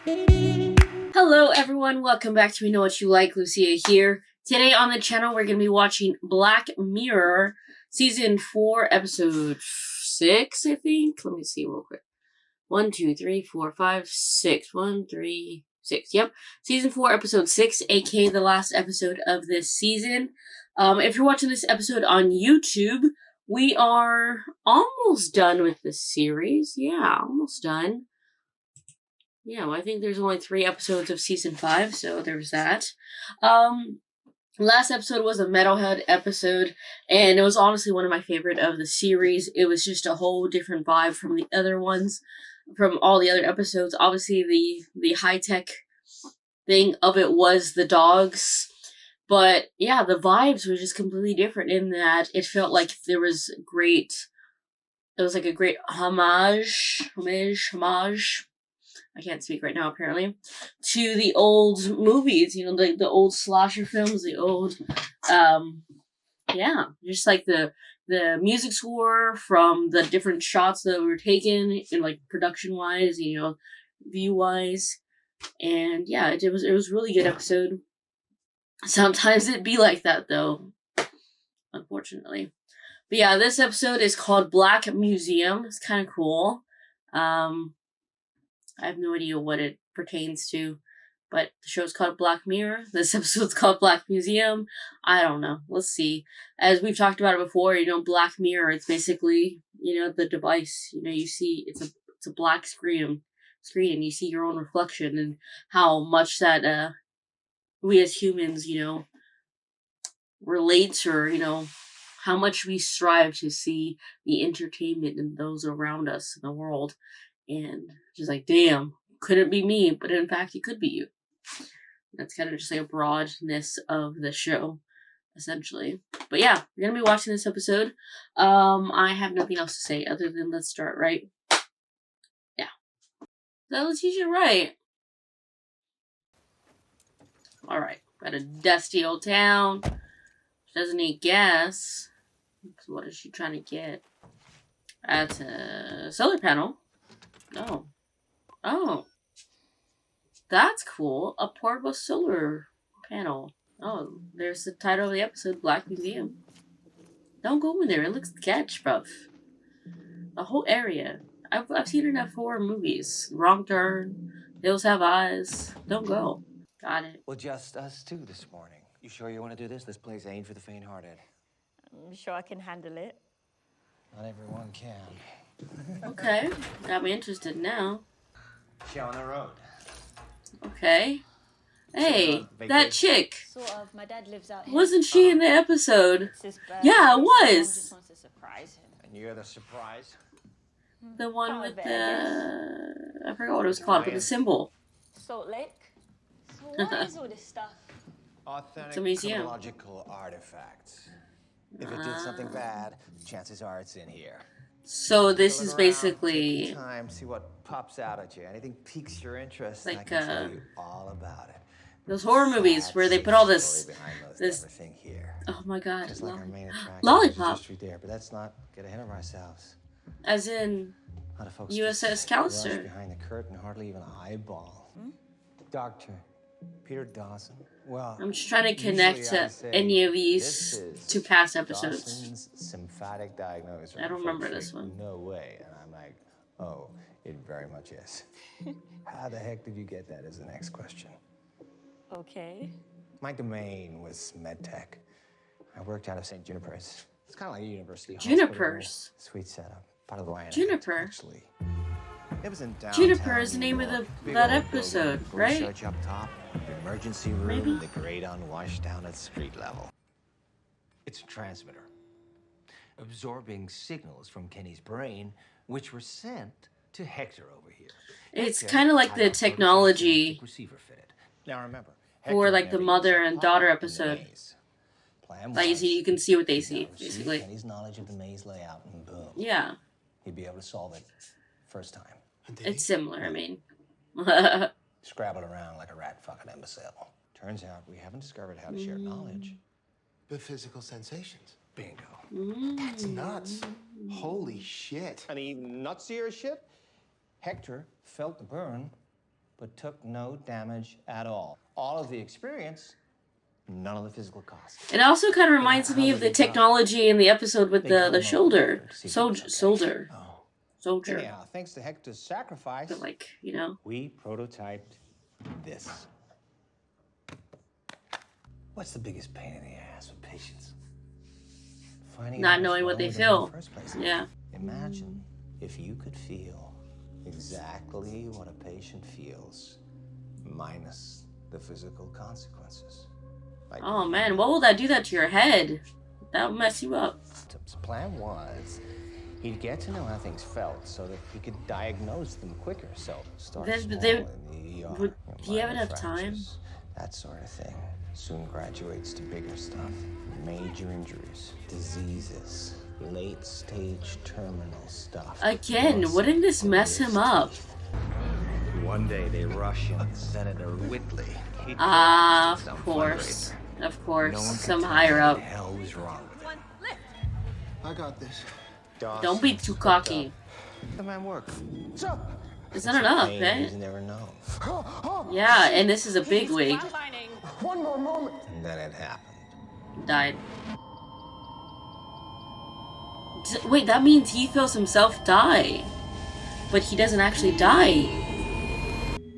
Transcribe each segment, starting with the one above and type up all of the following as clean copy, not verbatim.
Hello everyone, welcome back to We Know What You Like, Lucia here. Today on the channel we're going to be watching Black Mirror, Season 4, Episode 6, I think? Let me see real quick. 1, 2, 3, 4, 5, 6. 1, 3, 6. Yep. Season 4, Episode 6, aka the last episode of this season. If you're watching this episode on YouTube, we are almost done with the series. Yeah, almost done. Yeah, well, I think there's only 3 episodes of season 5, so there's that. Last episode was a Metalhead episode, and it was honestly one of my favorite of the series. It was just a whole different vibe from the other ones, from all the other episodes. Obviously, the high-tech thing of it was the dogs, but yeah, the vibes were just completely different in that it felt like there was great... It was like a great homage. I can't speak right now, apparently, to the old movies, you know, the old slasher films, the old, yeah, just like the music score from the different shots that were taken, and like production wise, you know, view wise, and yeah, it was really good episode. Sometimes it'd be like that though, unfortunately. But yeah, this episode is called Black Museum. It's kind of cool. I have no idea what it pertains to, but the show's called Black Mirror. This episode's called Black Museum. I don't know. Let's see. As we've talked about it before, you know, Black Mirror, it's basically, you know, the device. You know, you see it's a black screen and you see your own reflection and how much that we as humans, you know, relates, or, you know, how much we strive to see the entertainment in those around us in the world. And just like, damn, couldn't be me, but in fact, it could be you. That's kind of just like a broadness of the show, essentially. But yeah, we're gonna be watching this episode. I have nothing else to say other than let's start, right? Yeah. So let's teach it right. Alright, got a dusty old town. She doesn't need gas. So what is she trying to get? That's a solar panel. Oh. Oh. That's cool. A portable solar panel. Oh, there's the title of the episode, Black Museum. Don't go in there. It looks sketch, bruv. The whole area. I've seen enough horror movies. Wrong Turn, Hills Have Eyes. Don't go. Got it. Well, just us two this morning. You sure you want to do this? This place ain't for the faint-hearted. I'm sure I can handle it. Not everyone can. Okay. Got me interested now. Show on the road. Okay. Hey, that chick. Sort of. My dad lives out here. Wasn't she in the episode? It's his birthday, Yeah, it so was. Mom just wants to surprise him. And you're the surprise? The one Part with of it, I guess. I forgot what it was called, but the symbol. Salt Lake. So what is all this stuff? Authentic It's a museum. chronological artifacts. If it did something bad, chances are it's in here. So this Look is around, basically take your time, see what pops out at you. Anything piques your interest, like, I can tell you all about it. those horror movies Sad, where they sick put all story this. behind most This. everything here. Oh my god. Just like our main attraction, Lollipop. there's history there, but let's not get ahead of ourselves. As in A lot of folks USS just Callister. rush behind the curtain, hardly even an eyeball. Doctor Peter Dawson. Well, I'm just trying to connect usually I to say, any of "This these is to past episodes. Dawson's symphatic diagnosis. I don't remember Folks this say, one. No way. And I'm like, oh, it very much is. How the heck did you get that is the next question. Okay. My domain was medtech. I worked out of St. Juniper's. It's kind of like a university hospital. Junipers. Sweet setup. Part of the Ryan Act, Juniper. actually. It was in downtown Juniper is the New name of York. the Big that old episode, building, right? Research up top, the emergency room, Maybe? the grade unwashed down at street level. It's a transmitter, absorbing signals from Kenny's brain, which were sent to Hector over here. It's Hector kind of like had the a technology photosynthetic receiver fitted. Now remember, for Hector like the never mother used a and daughter pop in the episode. maze. Plan Like was, you can see what they he'd see, now receive basically. Kenny's knowledge of the maze layout, and boom, Yeah, he'd be able to solve it first time. it's similar. I mean, Scrabble around like a rat fucking imbecile. Turns out we haven't discovered how to share knowledge. The physical sensations. Bingo. That's nuts. Holy shit. And even nutsier shit, Hector felt the burn but took no damage at all. All of the experience, none of the physical cost. It also kind of reminds me of the technology in the episode with the shoulder. Soldier. Soldier. Anyhow, thanks to Hector's sacrifice, But like, you know. we prototyped this. What's the biggest pain in the ass with patients? Finding Not out knowing what's what they wrong with them feel. in the first place. Yeah. Imagine if you could feel exactly what a patient feels, minus the physical consequences. Like Oh man, what will that do that to your head? That would mess you up. the plan was he'd get to know how things felt so that he could diagnose them quicker. So start Then- small they- in the ER, would he have minor enough time? fractures, that sort of thing. Soon graduates to bigger stuff, major injuries, diseases, late stage terminal stuff. Again, Plus, wouldn't this mess him up? One day they rush in Senator Whitley. He'd Of some course. fundraiser. Of No course. one could Some tell higher what up. the hell was wrong with him. I got this. Don't be too cocky. The man work. It's not enough, Pain eh? he's never known. Yeah, and this is a big wig. One more moment. And then it happened. Died. Wait, that means he feels himself die. But he doesn't actually die.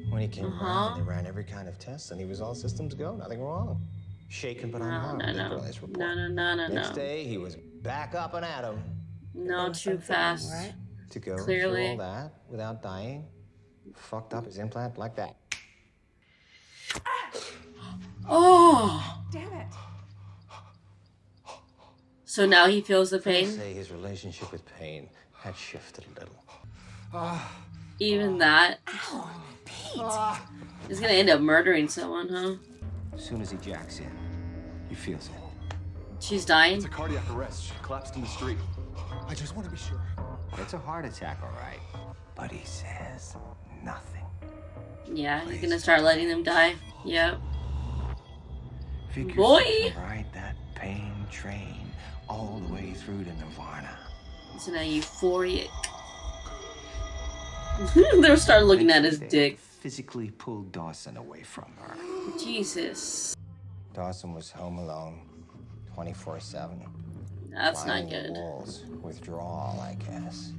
When he came around, they ran every kind of test, and he was all systems go, nothing wrong. Shaken but unharmed, they put on his report. No. Next day, he was back up and at him. No, too fast. To go Clearly. through all that without dying, fucked up his implant like that. Oh! Damn it. So now he feels the I'd pain? say his relationship with pain had shifted a little. Even that? He's gonna end up murdering someone, huh? As soon as he jacks in, he feels it. She's dying? It's a cardiac arrest. She collapsed in the street. I just want to be sure. It's a heart attack, all right. But he says nothing. Yeah, he's gonna start letting them die. Yep. Figures Boy! he can ride that pain train all the way through to Nirvana. It's an euphoric. They'll start looking at his They dick. physically pulled Dawson away from her. Jesus. Dawson was home alone, 24/7. That's not Climbing the good. walls. Withdrawal, I guess.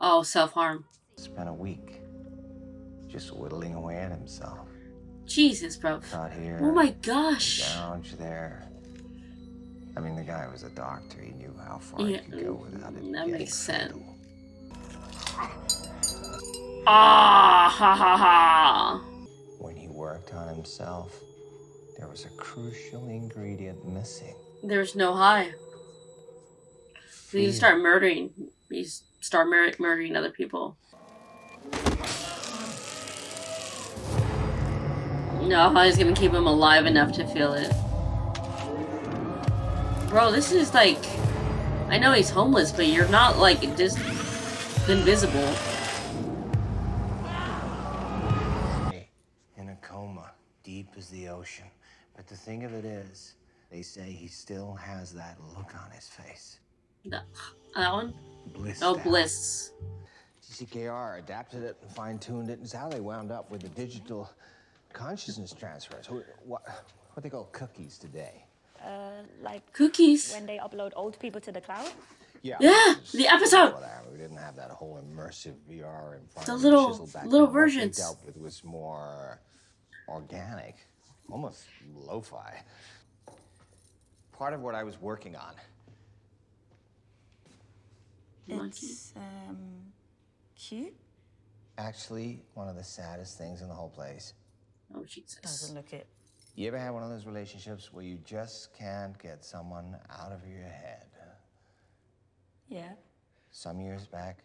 Oh, self-harm. Spent a week just whittling away at himself. Jesus, bro. Cut here. Oh my gosh. Gouge there. I mean, the guy was a doctor. He knew how far Yeah, he could go without it. that getting makes sense. fatal. Ah, ha ha ha. When he worked on himself, there was a crucial ingredient missing. There's no high. So you start murdering. You start murdering other people. No, he's gonna keep him alive enough to feel it. Bro, this is like... I know he's homeless, but you're not like just invisible. In a coma, deep as the ocean. But the thing of it is, they say he still has that look on his face. That one? Bliss. Oh, Bliss. CKR adapted it and fine-tuned it, and it's how they wound up with the digital consciousness transfers. What they call cookies today. Like Cookies. when they upload old people to the cloud? Yeah, it's the episode. whatever. We didn't have that whole immersive VR environment. The little- chisel back little then. What we versions. dealt with was more organic, almost lo-fi. Part of what I was working on. It's cute. Actually, one of the saddest things in the whole place. Oh, Jesus. Doesn't look it. You ever had one of those relationships where you just can't get someone out of your head? Yeah. Some years back,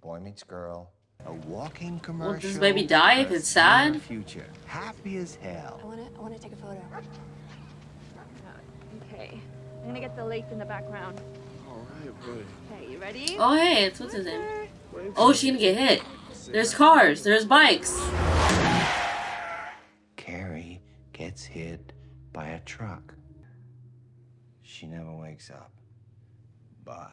boy meets girl, a walking commercial. does baby die if for a it's sad? near Future, happy as hell. I wanna take a photo. Okay. I'm gonna get the lake in the background. All right, buddy. Okay, you ready? Oh, hey, it's what's his name? Oh, she's gonna get hit. There's cars. There's bikes. Carrie gets hit by a truck. She never wakes up. But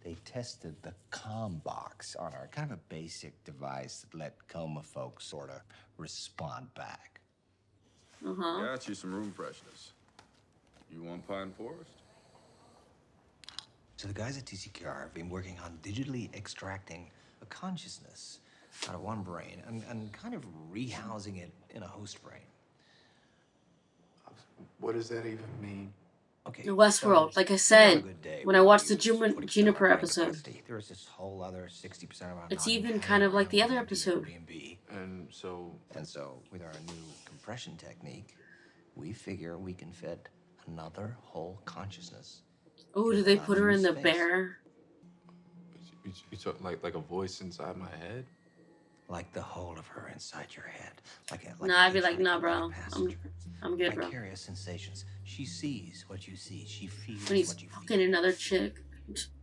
They tested the comm box on her, kind of a basic device that let coma folks sort of respond back. Got you some room freshness. You want Pine Forest? So the guys at TCKR have been working on digitally extracting a consciousness out of one brain and kind of rehousing it in a host brain. What does that even mean? Okay. Westworld, like I said, when I watched the Juniper episode. There's this whole other 60% of our It's even kind of like the other episode. And so With our new compression technique, we figure we can fit another whole consciousness. Oh, do they put her in the bear? you talk like a voice inside my head? Like the whole of her inside your head. Nah, I'd be like, nah, bro. I'm good, bro. Vicarious sensations. She sees what you see. She feels When he's what you fucking feel. another chick.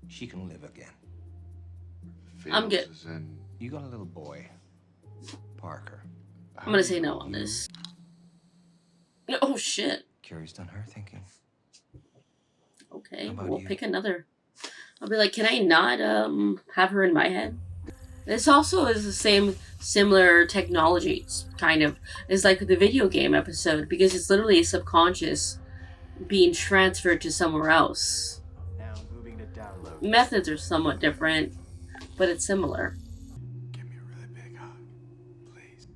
She can live again. I'm good. Feels as in- You got a little boy, Parker. I'm gonna say no on this. Oh shit. Curious on her thinking. Okay, How about we'll you? pick another. I'll be like, can I not have her in my head? This also is the same similar technology, kind of. It's like the video game episode, because it's literally a subconscious being transferred to somewhere else. Now moving to download. Methods are somewhat different, but it's similar. Give me a really big hug, please.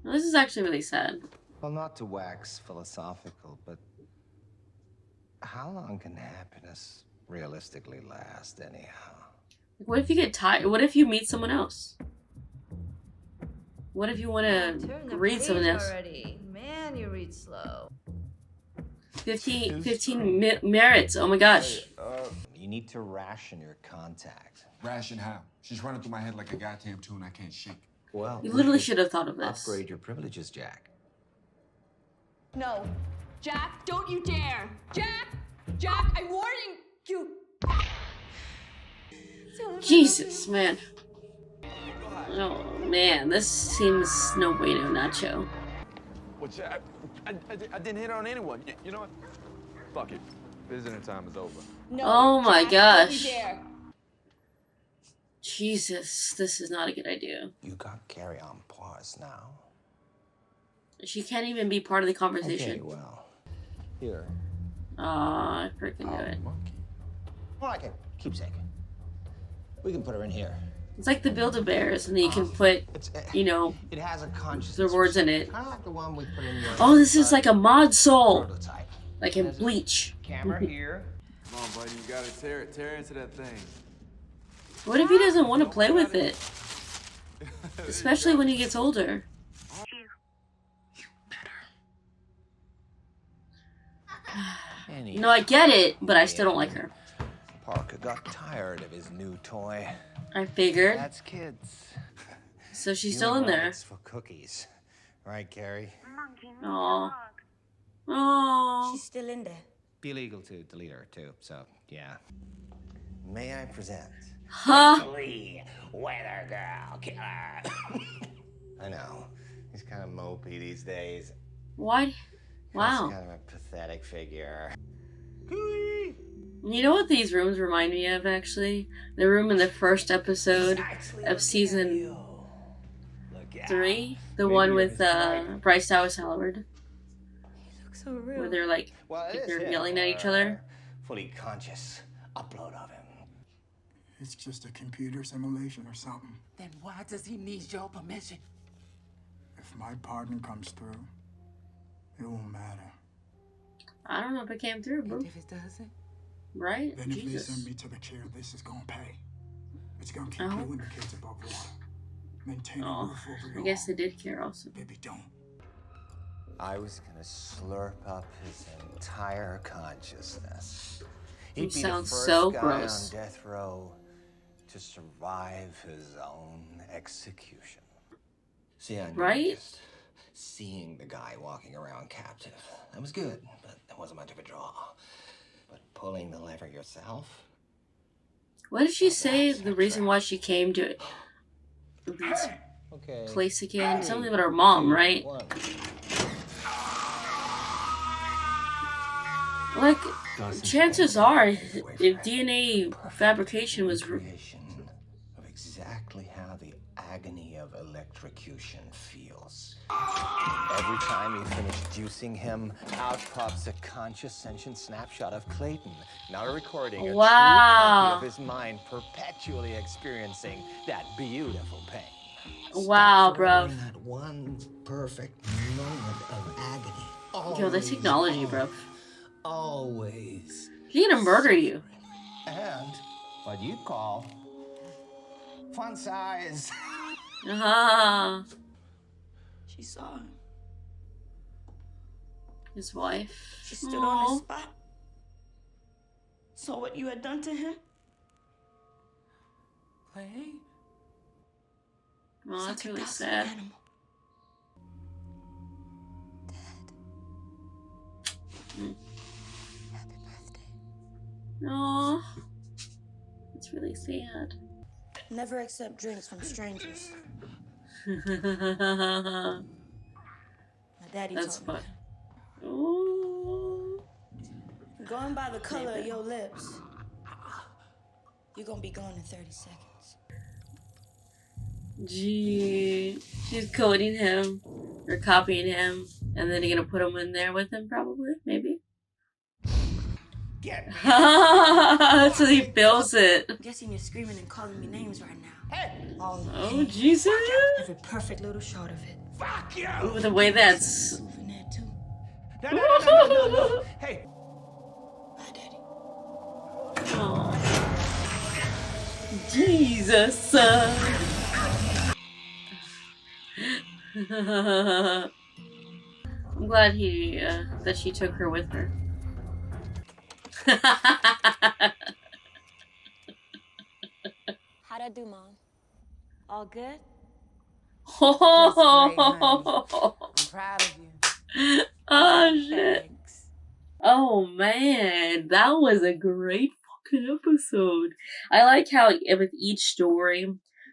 Well, this is actually really sad. Well, not to wax philosophical, but how long can happiness realistically last, anyhow? What if you get tired? What if you meet someone else? What if you want to Turn the read someone page else? already. Man, you read slow. 15 merits. Oh my gosh. You need to ration your contact. Ration how? She's running through my head like a goddamn tune I can't shake. Well, You literally should have thought of this. upgrade your privileges, Jack. No. Jack, don't you dare! Jack! Jack, I'm warning you! Jesus, man. Oh man, this seems no bueno, Nacho. What's that? I didn't hit on anyone. You know what? Fuck it. Visiting time is over. No. Oh my Jack, don't gosh. you dare! Jesus, this is not a good idea. You got Carrie on pause now. She can't even be part of the Okay, conversation. well, here. Aw, I freaking knew it. Monkey. Well, I can keepsake. We can put her in here. It's like the Build-A-Bears, and then you can put, It's you know, it has a consciousness. the words in it. Kind of like the one we put in your. Oh, this is like a mod soul, prototype. like in Bleach. Camera here. Come on, buddy. You gotta tear into that thing. What if he doesn't want to play with it? Especially when he gets older. No, I get it, but I still don't like her. Parker got tired of his new toy. I figured. That's kids. So she's still in there. It's for cookies, right, Carrie? Aw. Aw. She's still in there. Be illegal to delete her too. So yeah. May I present Huh? Lee, Weather Girl Killer? I know he's kind of mopey these days. Why? Wow. He's kind of a pathetic figure. You know what these rooms remind me of, actually? The room in the first episode of season 3. The one with Bryce Dallas Howard. You look so real. Where they're like, Well, it is they're him, yelling at each or other. Fully conscious upload of him. It's just a computer simulation or something. Then why does he need your permission? If my partner comes through, it won't matter. I don't know if it came through, bro. And if it doesn't? Right? Then if they Jesus. send me to the chair, this is gonna pay. It's gonna keep Oh. you and the kids above water. Maintain a Oh, roof over I your guess they home. did care also. Baby, don't. I was gonna slurp up his entire consciousness. You He'd be sound the first so guy gross. on death row to survive his own execution. See, I knew Right? just seeing the guy walking around captive. That was good, but that wasn't much of a draw. But pulling the lever yourself? What did she say the reason why she came to this Okay. place again? Something about her mom, right? One. Like, chances are, if DNA fabrication was recreation of exactly how the agony of electrocution feels. Every time you finish juicing him, out pops a conscious sentient snapshot of Clayton. Not a recording, a true copy of his mind perpetually experiencing that beautiful pain. Wow, bro. That one perfect moment of agony. Yo, this technology, bro. Always. He's gonna murder you. And what you call fun size. She saw him. His wife. She stood on the spot. Saw what you had done to him. Clay? Oh, that's really sad. Animal. Happy birthday. Oh, it's really sad. Never accept drinks from strangers. That's My daddy told me fun. that. Ooh. Going by the color of your lips, you're gonna be gone in 30 seconds. Gee, she's coding him or copying him, and then you're gonna put him in there with him, probably, maybe. So he feels it. I'm guessing you're screaming and calling me names right now. Hey! All the Oh, pain, Jesus! every perfect little shot of it. Fuck you! Ooh, the way that's. Souvenir too. No. Hey. Bye, Daddy. Oh. Jesus. I'm glad that she took her with her. How'd I do, Mom? All good? I'm proud of you. Oh shit. Thanks. Oh man, that was a great fucking episode. I like how with each story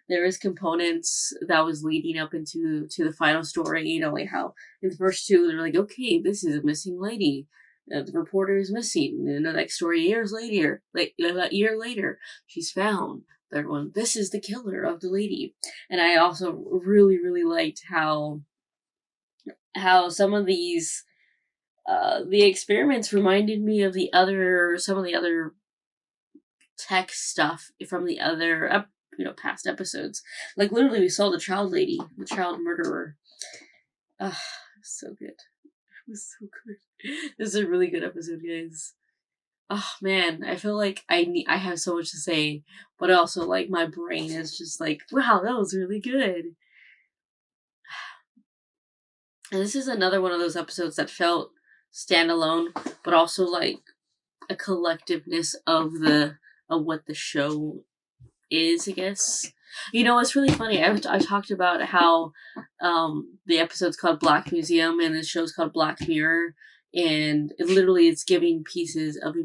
there is components that was leading up into the final story. You know, like how in the first two they're like, okay, this is a missing lady. The reporter is missing. And the next story, years later, like a year later, she's found. Third one, this is the killer of the lady. And I also really, really liked how some of these the experiments reminded me of some of the other tech stuff from the other past episodes. Like literally we saw the child lady, the child murderer. So good. It was so good. This is a really good episode, guys. Oh man, I feel like I have so much to say, but also like my brain is just like, wow, that was really good. And this is another one of those episodes that felt standalone, but also like a collectiveness of what the show is, I guess. You know, it's really funny. I talked about how the episode's called Black Museum and the show's called Black Mirror, and it's giving pieces of a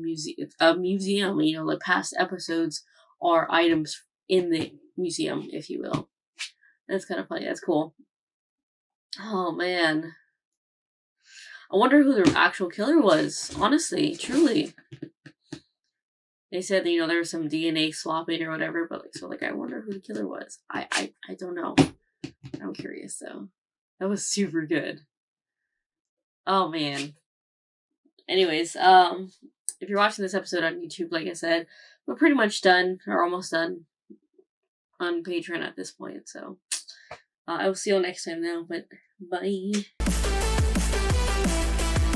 museum. You know, the past episodes are items in the museum, if you will. That's kind of funny. That's cool. Oh man, I wonder who the actual killer was. Honestly, truly. They said that, you know, there was some DNA swapping or whatever, but I wonder who the killer was. I don't know. I'm curious though. That was super good. Oh man. Anyways, if you're watching this episode on YouTube, like I said, we're pretty much done or almost done on Patreon at this point. So I will see you all next time now. But bye.